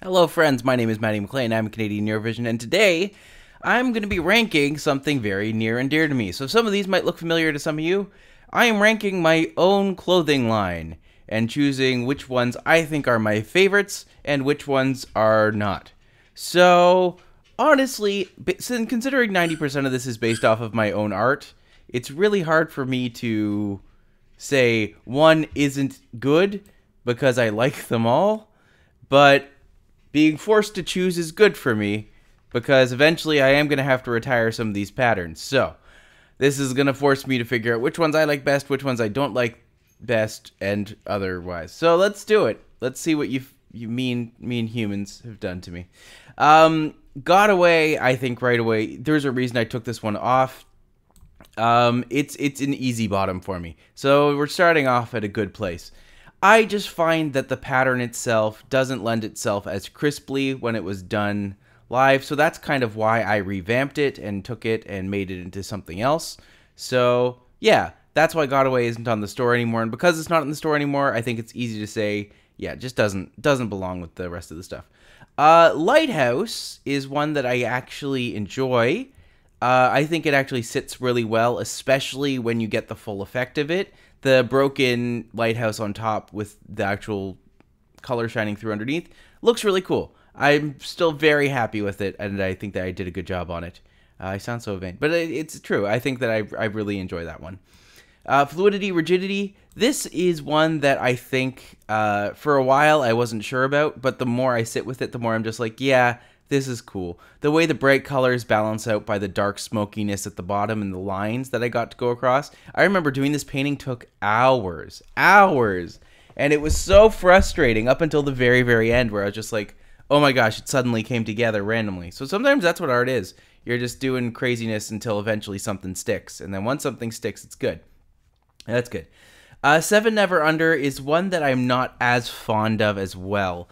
Hello, friends. My name is Matty McLean. I'm a Canadian Eurovision, and today I'm going to be ranking something very near and dear to me. So, some of these might look familiar to some of you. I am ranking my own clothing line and choosing which ones I think are my favorites and which ones are not. So, honestly, considering 90% of this is based off of my own art, it's really hard for me to say one isn't good because I like them all, but being forced to choose is good for me because eventually I am going to have to retire some of these patterns. So, this is going to force me to figure out which ones I like best, which ones I don't like best, and otherwise. So, let's do it. Let's see what you mean humans have done to me. Got away, I think right away. There's a reason I took this one off. It's an easy bottom for me. So, we're starting off at a good place. I just find that the pattern itself doesn't lend itself as crisply when it was done live, so that's kind of why I revamped it and took it and made it into something else. So, yeah, that's why Got Away isn't on the store anymore, and because it's not in the store anymore, I think it's easy to say, yeah, it just doesn't belong with the rest of the stuff. Lighthouse is one that I actually enjoy. I think it actually sits really well, especially when you get the full effect of it. The broken lighthouse on top with the actual color shining through underneath looks really cool. I'm still very happy with it, and I think that I did a good job on it. I sound so vain, but it's true. I think that I really enjoy that one. Fluidity, rigidity. This is one that I think for a while I wasn't sure about, but the more I sit with it, the more I'm just like, yeah, this is cool. The way the bright colors balance out by the dark smokiness at the bottom and the lines that I got to go across. I remember doing this painting took hours. And it was so frustrating up until the very, very end where I was just like, oh my gosh, it suddenly came together randomly. So sometimes that's what art is. You're just doing craziness until eventually something sticks. And then once something sticks, it's good. That's good. Seven Never Under is one that I'm not as fond of as well.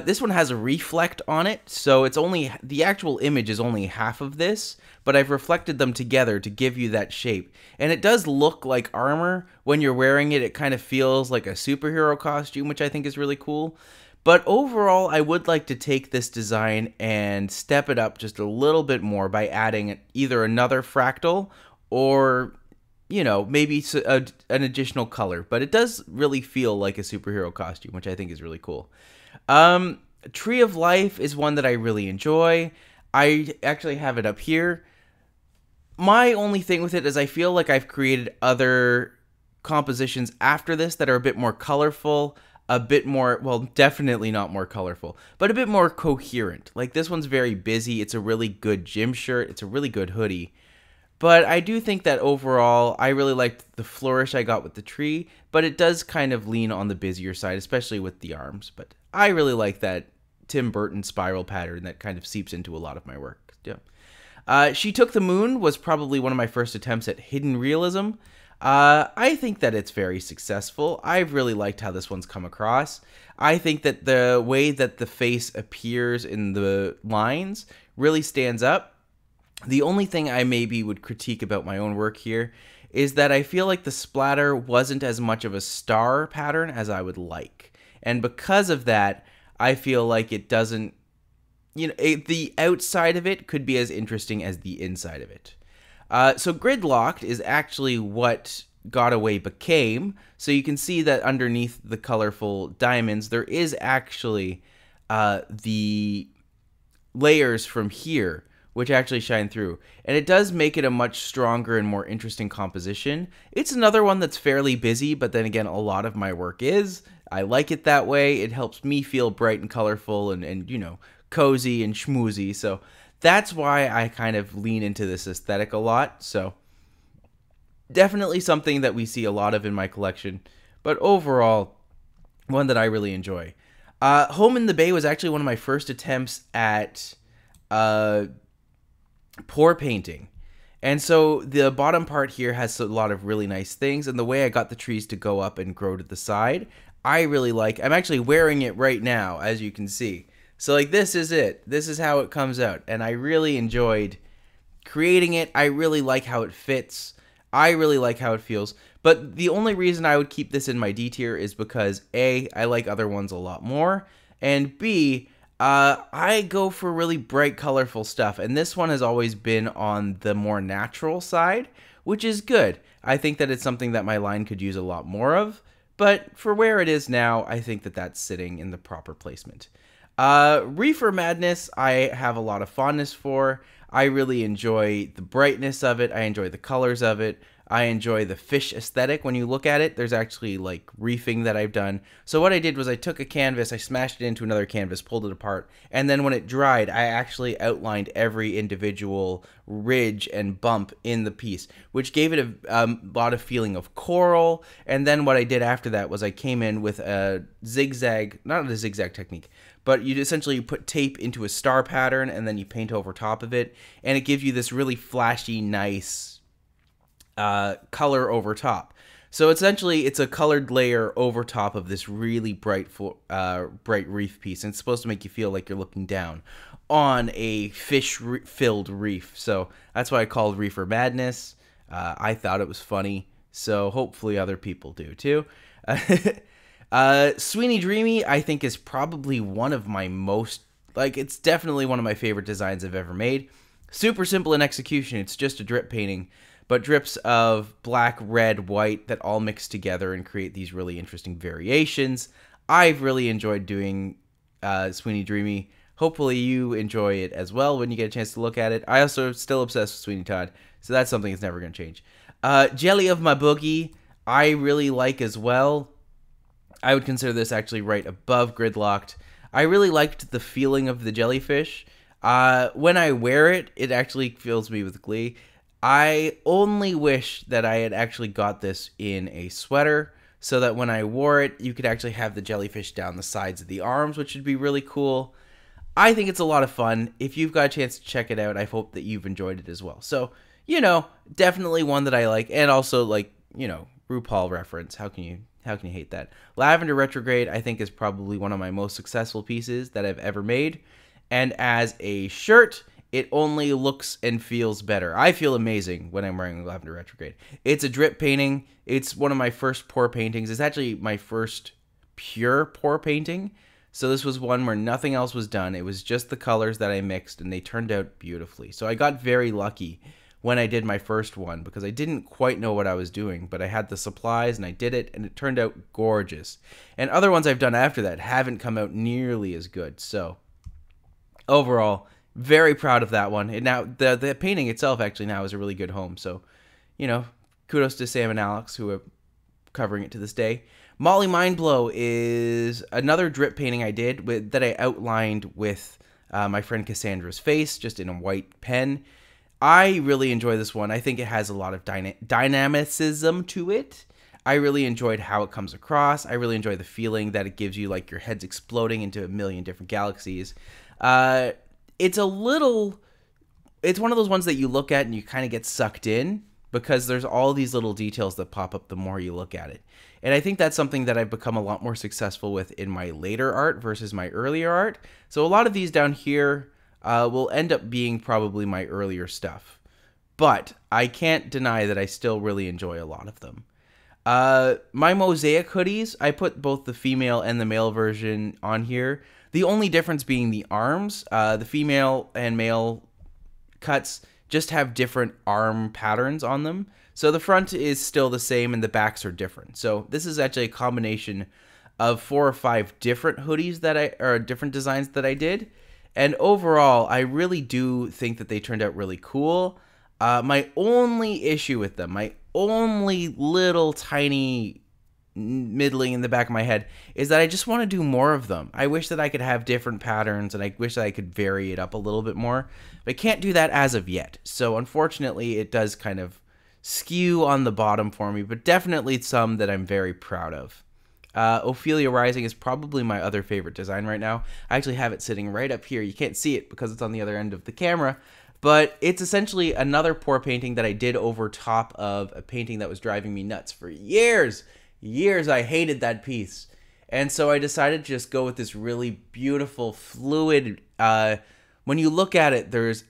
This one has a reflect on it, so it's only the actual image is only half of this, but I've reflected them together to give you that shape. And it does look like armor. When you're wearing it, it kind of feels like a superhero costume, which I think is really cool. But overall, I would like to take this design and step it up just a little bit more by adding either another fractal or, you know, maybe an additional color. But it does really feel like a superhero costume, which I think is really cool. Tree of Life is one that I really enjoy. I actually have it up here. My only thing with it is I feel like I've created other compositions after this that are a bit more colorful, a bit more, well, definitely not more colorful, but a bit more coherent. Like this one's very busy. It's a really good gym shirt. It's a really good hoodie. But I do think that overall, I really liked the flourish I got with the tree, but it does kind of lean on the busier side, especially with the arms. But I really like that Tim Burton spiral pattern that kind of seeps into a lot of my work. Yeah. She Took the Moon was probably one of my first attempts at hidden realism. I think that it's very successful. I've really liked how this one's come across. I think that the way that the face appears in the lines really stands up. The only thing I maybe would critique about my own work here is that I feel like the splatter wasn't as much of a star pattern as I would like. And because of that, I feel like it doesn't, the outside of it could be as interesting as the inside of it. So Gridlocked is actually what Got Away became. So you can see that underneath the colorful diamonds, there is actually the layers from here which actually shine through. And it does make it a much stronger and more interesting composition. It's another one that's fairly busy, but then again, a lot of my work is. I like it that way. It helps me feel bright and colorful and cozy and schmoozy. So that's why I kind of lean into this aesthetic a lot. So definitely something that we see a lot of in my collection, but overall, one that I really enjoy. Home in the Bay was actually one of my first attempts at pour painting. And so the bottom part here has a lot of really nice things, and the way I got the trees to go up and grow to the side, I really like. I'm actually wearing it right now, as you can see. So like this is it. This is how it comes out, and I really enjoyed creating it. I really like how it fits. I really like how it feels. But the only reason I would keep this in my D tier is because A, I like other ones a lot more, and B, I go for really bright, colorful stuff, and this one has always been on the more natural side, which is good. I think that it's something that my line could use a lot more of, but for where it is now, I think that that's sitting in the proper placement. Reefer Madness, I have a lot of fondness for. I really enjoy the brightness of it. I enjoy the colors of it. I enjoy the fish aesthetic. When you look at it, there's actually like reefing that I've done. So what I did was I took a canvas, I smashed it into another canvas, pulled it apart, and then when it dried, I actually outlined every individual ridge and bump in the piece, which gave it a lot of feeling of coral. And then what I did after that was I came in with a zigzag, not a zigzag technique, but you essentially put tape into a star pattern and then you paint over top of it, and it gives you this really flashy, nice color over top. So essentially, it's a colored layer over top of this really bright reef piece, and it's supposed to make you feel like you're looking down on a fish-filled reef. So that's why I called Reefer Madness. I thought it was funny, so hopefully other people do too. Sweeney Dreamy, I think, is probably one of my most, it's definitely one of my favorite designs I've ever made. Super simple in execution. It's just a drip painting, but drips of black, red, white that all mix together and create these really interesting variations. I've really enjoyed doing Sweeney Dreamy. Hopefully you enjoy it as well when you get a chance to look at it. I also still obsessed with Sweeney Todd, so that's something that's never going to change. Jelly of My Boogie, I really like as well. I would consider this actually right above Gridlocked. I really liked the feeling of the jellyfish. When I wear it, it actually fills me with glee. I only wish that I had actually got this in a sweater so that when I wore it, you could actually have the jellyfish down the sides of the arms, which would be really cool. I think it's a lot of fun. If you've got a chance to check it out, I hope that you've enjoyed it as well. So, definitely one that I like, and also RuPaul reference. How can you hate that? Lavender Retrograde, I think, is probably one of my most successful pieces that I've ever made. And as a shirt, it only looks and feels better. I feel amazing when I'm wearing Lavender Retrograde. It's a drip painting. It's one of my first pour paintings. It's actually my first pure pour painting. So this was one where nothing else was done. It was just the colors that I mixed, and they turned out beautifully. So I got very lucky when I did my first one because I didn't quite know what I was doing, but I had the supplies and I did it, and it turned out gorgeous. And other ones I've done after that haven't come out nearly as good. So overall, very proud of that one. And now the painting itself actually now is a really good home. So, kudos to Sam and Alex who are covering it to this day. Molly Mindblow is another drip painting I did that I outlined with my friend Cassandra's face just in a white pen. I really enjoy this one. I think it has a lot of dynamicism to it. I really enjoyed how it comes across. I really enjoy the feeling that it gives you, like your head's exploding into a million different galaxies. It's one of those ones that you look at and you kind of get sucked in because there's all these little details that pop up the more you look at it. And I think that's something that I've become a lot more successful with in my later art versus my earlier art. So a lot of these down here will end up being probably my earlier stuff. But I can't deny that I still really enjoy a lot of them. My Mosaic hoodies, I put both the female and the male version on here. The only difference being the arms. The female and male cuts just have different arm patterns on them. So the front is still the same and the backs are different. So this is actually a combination of 4 or 5 different hoodies different designs that I did. And overall, I really do think that they turned out really cool. My only issue with them, my only little tiny middling in the back of my head, is that I just want to do more of them. I wish that I could have different patterns, and I wish that I could vary it up a little bit more. But I can't do that as of yet. So unfortunately, it does kind of skew on the bottom for me, but definitely some that I'm very proud of. Ophelia Rising is probably my other favorite design right now. I actually have it sitting right up here. You can't see it because it's on the other end of the camera, but it's essentially another pour painting that I did over top of a painting that was driving me nuts for years. I hated that piece. And so I decided to just go with this really beautiful, fluid, when you look at it, there's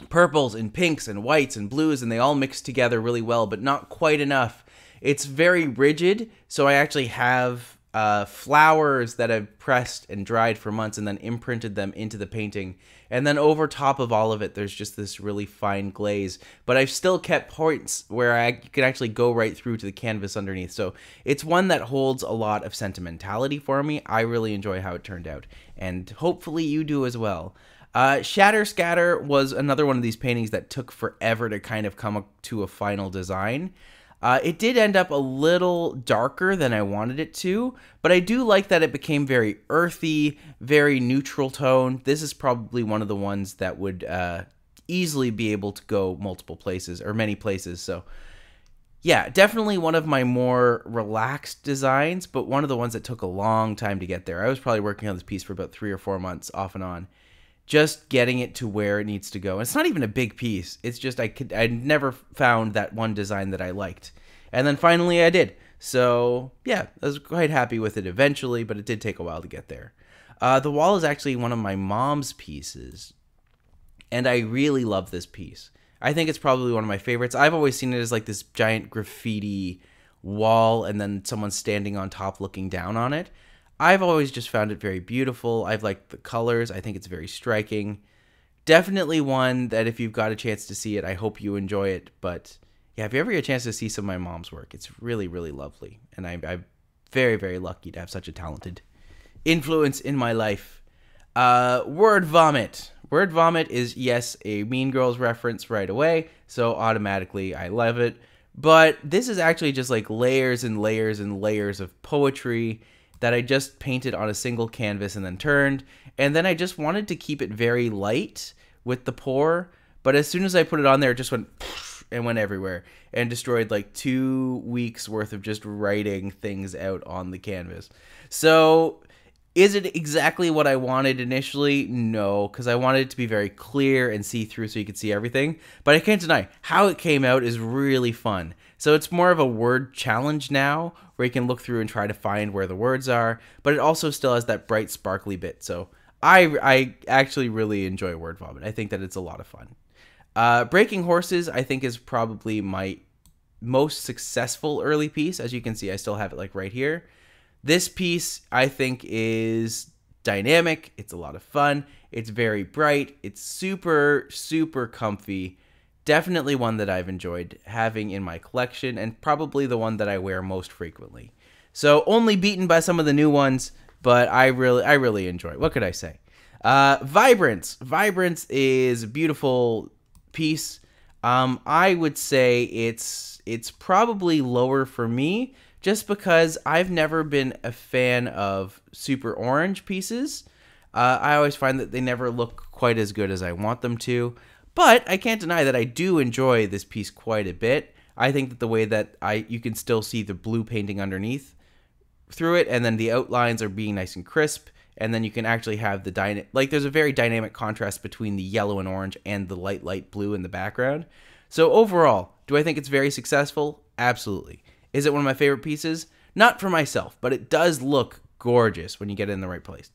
purples and pinks and whites and blues, and they all mix together really well, but not quite enough. It's very rigid, so I actually have flowers that I've pressed and dried for months and then imprinted them into the painting. And then over top of all of it, there's just this really fine glaze. But I've still kept points where I can actually go right through to the canvas underneath. So it's one that holds a lot of sentimentality for me. I really enjoy how it turned out. And hopefully you do as well. Shatter Scatter was another one of these paintings that took forever to kind of come to a final design. It did end up a little darker than I wanted it to, but I do like that it became very earthy, very neutral tone. This is probably one of the ones that would easily be able to go multiple places, or many places. So yeah, definitely one of my more relaxed designs, but one of the ones that took a long time to get there. I was probably working on this piece for about 3 or 4 months off and on, just getting it to where it needs to go. And it's not even a big piece. It's just I never found that one design that I liked. And then finally I did. So yeah, I was quite happy with it eventually, but it did take a while to get there. The wall is actually one of my mom's pieces, and I really love this piece. I think it's probably one of my favorites. I've always seen it as like this giant graffiti wall and then someone standing on top looking down on it. I've always just found it very beautiful. I've liked the colors. I think it's very striking. Definitely one that if you've got a chance to see it, I hope you enjoy it. But yeah, if you ever get a chance to see some of my mom's work, it's really, really lovely. And I'm very, very lucky to have such a talented influence in my life. Word Vomit. Word Vomit is, yes, a Mean Girls reference right away. So automatically I love it. But this is actually just like layers and layers and layers of poetry that I just painted on a single canvas and then turned. And then I just wanted to keep it very light with the pour. But as soon as I put it on there, it just went and went everywhere and destroyed like 2 weeks worth of just writing things out on the canvas. So is it exactly what I wanted initially? No, because I wanted it to be very clear and see-through so you could see everything. But I can't deny, how it came out is really fun. So it's more of a word challenge now, where you can look through and try to find where the words are, but it also still has that bright, sparkly bit. So I actually really enjoy Word Vomit. I think that it's a lot of fun. Breaking Horses, I think, is probably my most successful early piece. As you can see, I still have it like right here. This piece, I think, is dynamic. It's a lot of fun. It's very bright. It's super, super comfy. Definitely one that I've enjoyed having in my collection, and probably the one that I wear most frequently. So only beaten by some of the new ones, but I really enjoy it. What could I say? Vibrance. Vibrance is a beautiful piece. I would say it's probably lower for me, just because I've never been a fan of super orange pieces. I always find that they never look quite as good as I want them to. But I can't deny that I do enjoy this piece quite a bit. I think that the way that you can still see the blue painting underneath through it, and then the outlines are being nice and crisp, and then you can actually have the there's a very dynamic contrast between the yellow and orange and the light blue in the background. So overall, do I think it's very successful? Absolutely. Is it one of my favorite pieces? Not for myself, but it does look gorgeous when you get it in the right place.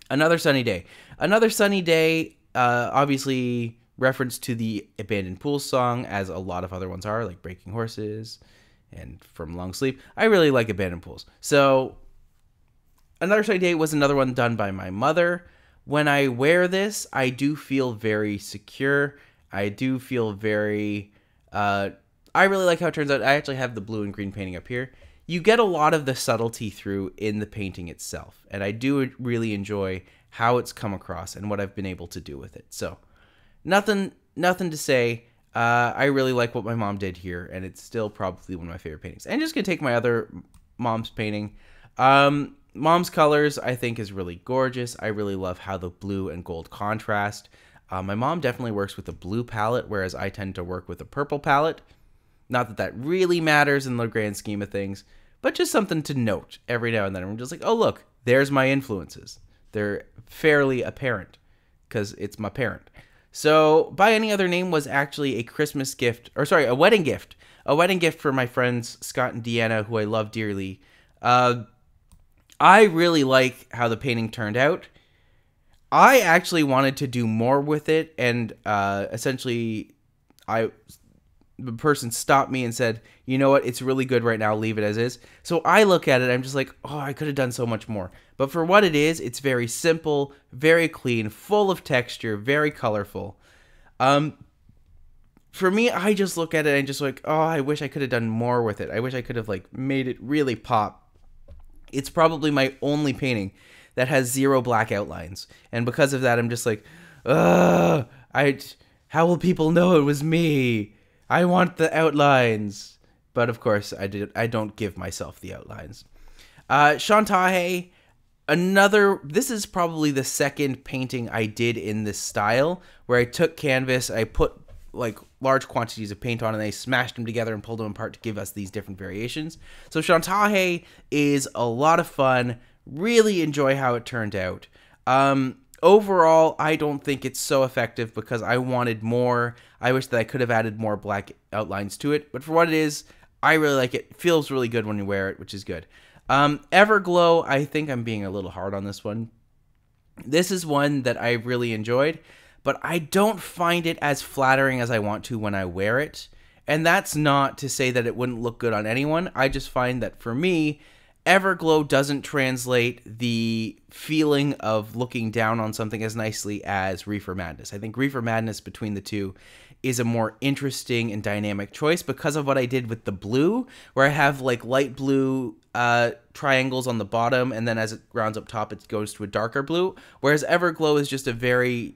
Another Sunny Day. Another Sunny Day, obviously reference to the Abandoned Pools song, as a lot of other ones are, like Breaking Horses and From Long Sleep. I really like Abandoned Pools. So Another Sunny Day was another one done by my mother. When I wear this, I do feel very secure. I do feel very... I really like how it turns out. I actually have the blue and green painting up here. You get a lot of the subtlety through in the painting itself, and I do really enjoy how it's come across and what I've been able to do with it. So nothing to say. I really like what my mom did here, and it's still probably one of my favorite paintings. And just gonna take my other mom's painting. Mom's colors, I think, is really gorgeous. I really love how the blue and gold contrast. My mom definitely works with a blue palette, whereas I tend to work with a purple palette. Not that that really matters in the grand scheme of things, but just something to note every now and then. I'm just like, oh, look, there's my influences. They're fairly apparent because it's my parent. So By Any Other Name was actually a Christmas gift, or sorry, a wedding gift. A wedding gift for my friends Scott and Deanna, who I love dearly. I really like how the painting turned out. I actually wanted to do more with it, and essentially the person stopped me and said, you know what, it's really good right now, leave it as is. So I look at it, I'm just like, oh, I could have done so much more. But for what it is, it's very simple, very clean, full of texture, very colorful. For me, I just look at it and just like, oh, I wish I could have done more with it. I wish I could have like made it really pop. It's probably my only painting that has 0 black outlines. And because of that, I'm just like, ugh, how will people know it was me? I want the outlines. But of course, I don't give myself the outlines. Shantae, this is probably the second painting I did in this style, where I took canvas, I put like large quantities of paint on, and they smashed them together and pulled them apart to give us these different variations. So Shantae is a lot of fun. Really enjoy how it turned out. Overall, I don't think it's so effective because I wanted more. I wish that I could have added more black outlines to it, but for what it is, I really like it. It feels really good when you wear it, which is good. Everglow, I think I'm being a little hard on this one. This is one that I really enjoyed, but I don't find it as flattering as I want to when I wear it. And that's not to say that it wouldn't look good on anyone. I just find that for me, Everglow doesn't translate the feeling of looking down on something as nicely as Reefer Madness. I think Reefer Madness between the two is a more interesting and dynamic choice because of what I did with the blue, where I have like light blue triangles on the bottom, and then as it rounds up top, it goes to a darker blue, whereas Everglow is just a very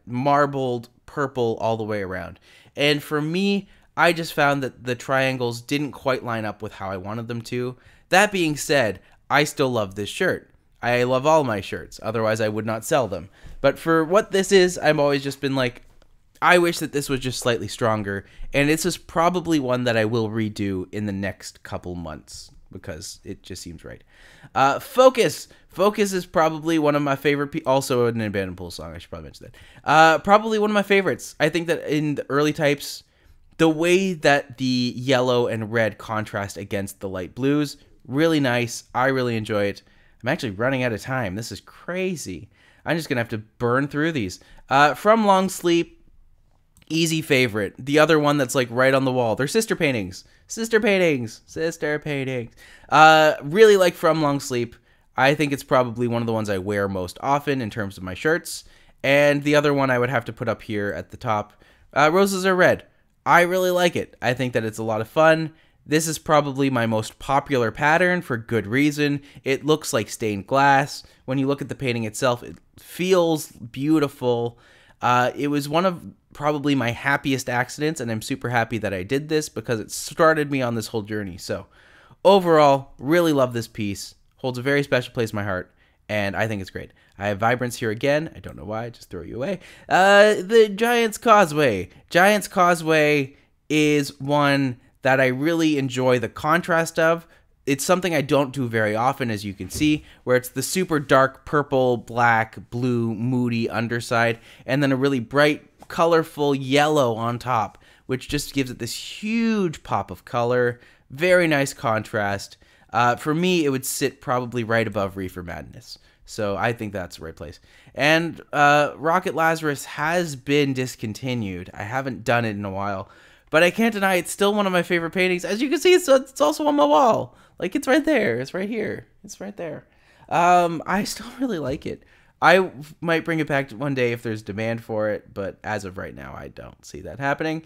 marbled purple all the way around. And for me, I just found that the triangles didn't quite line up with how I wanted them to. That being said, I still love this shirt. I love all my shirts, otherwise I would not sell them. But for what this is, I've always just been like, I wish that this was just slightly stronger, and this is probably one that I will redo in the next couple months, because it just seems right. Focus. Focus is probably one of my favorite, also an Abandoned Pool song, I should probably mention that. Probably one of my favorites. I think that in the early types, the way that the yellow and red contrast against the light blues, really nice. I really enjoy it. I'm actually running out of time. This is crazy. I'm just going to have to burn through these. From Long Sleep, easy favorite. The other one that's like right on the wall. They're sister paintings. Sister paintings. Sister paintings. Really like From Long Sleep. I think it's probably one of the ones I wear most often in terms of my shirts. And the other one I would have to put up here at the top. Roses Are Red. I really like it. I think that it's a lot of fun. This is probably my most popular pattern for good reason. It looks like stained glass. When you look at the painting itself, it feels beautiful. It was one of probably my happiest accidents, and I'm super happy that I did this because it started me on this whole journey. So overall, really love this piece. Holds a very special place in my heart, and I think it's great. I have Vibrance here again. I don't know why, just throw you away. The Giant's Causeway. Giant's Causeway is one that I really enjoy the contrast of. It's something I don't do very often, as you can see, where it's the super dark purple, black, blue, moody underside, and then a really bright, colorful yellow on top, which just gives it this huge pop of color. Very nice contrast. For me, it would sit probably right above Reefer Madness. So I think that's the right place. And Rocket Lazarus has been discontinued. I haven't done it in a while. But I can't deny it's still one of my favorite paintings. As you can see, it's also on my wall. Like, it's right there. It's right here. It's right there. I still really like it. I might bring it back one day if there's demand for it, but as of right now, I don't see that happening.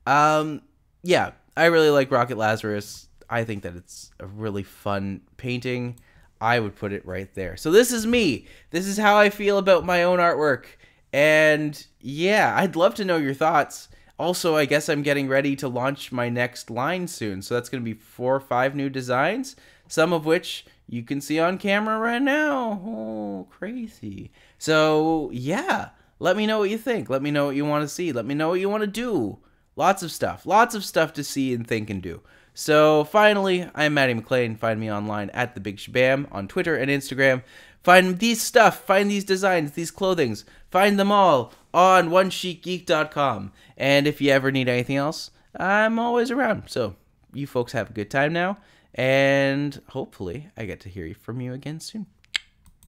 Yeah, I really like Rocket Lazarus. I think that it's a really fun painting. I would put it right there. So this is me. This is how I feel about my own artwork. And yeah, I'd love to know your thoughts. Also, I guess I'm getting ready to launch my next line soon. So that's going to be 4 or 5 new designs, some of which you can see on camera right now. Oh, crazy. So yeah, let me know what you think. Let me know what you want to see. Let me know what you want to do. Lots of stuff to see and think and do. So finally, I'm Matty McLean. Find me online at The Big Shabam on Twitter and Instagram. Find these designs, these clothings. Find them all on onesheetgeek.com. And if you ever need anything else, I'm always around. So you folks have a good time now. And hopefully I get to hear from you again soon.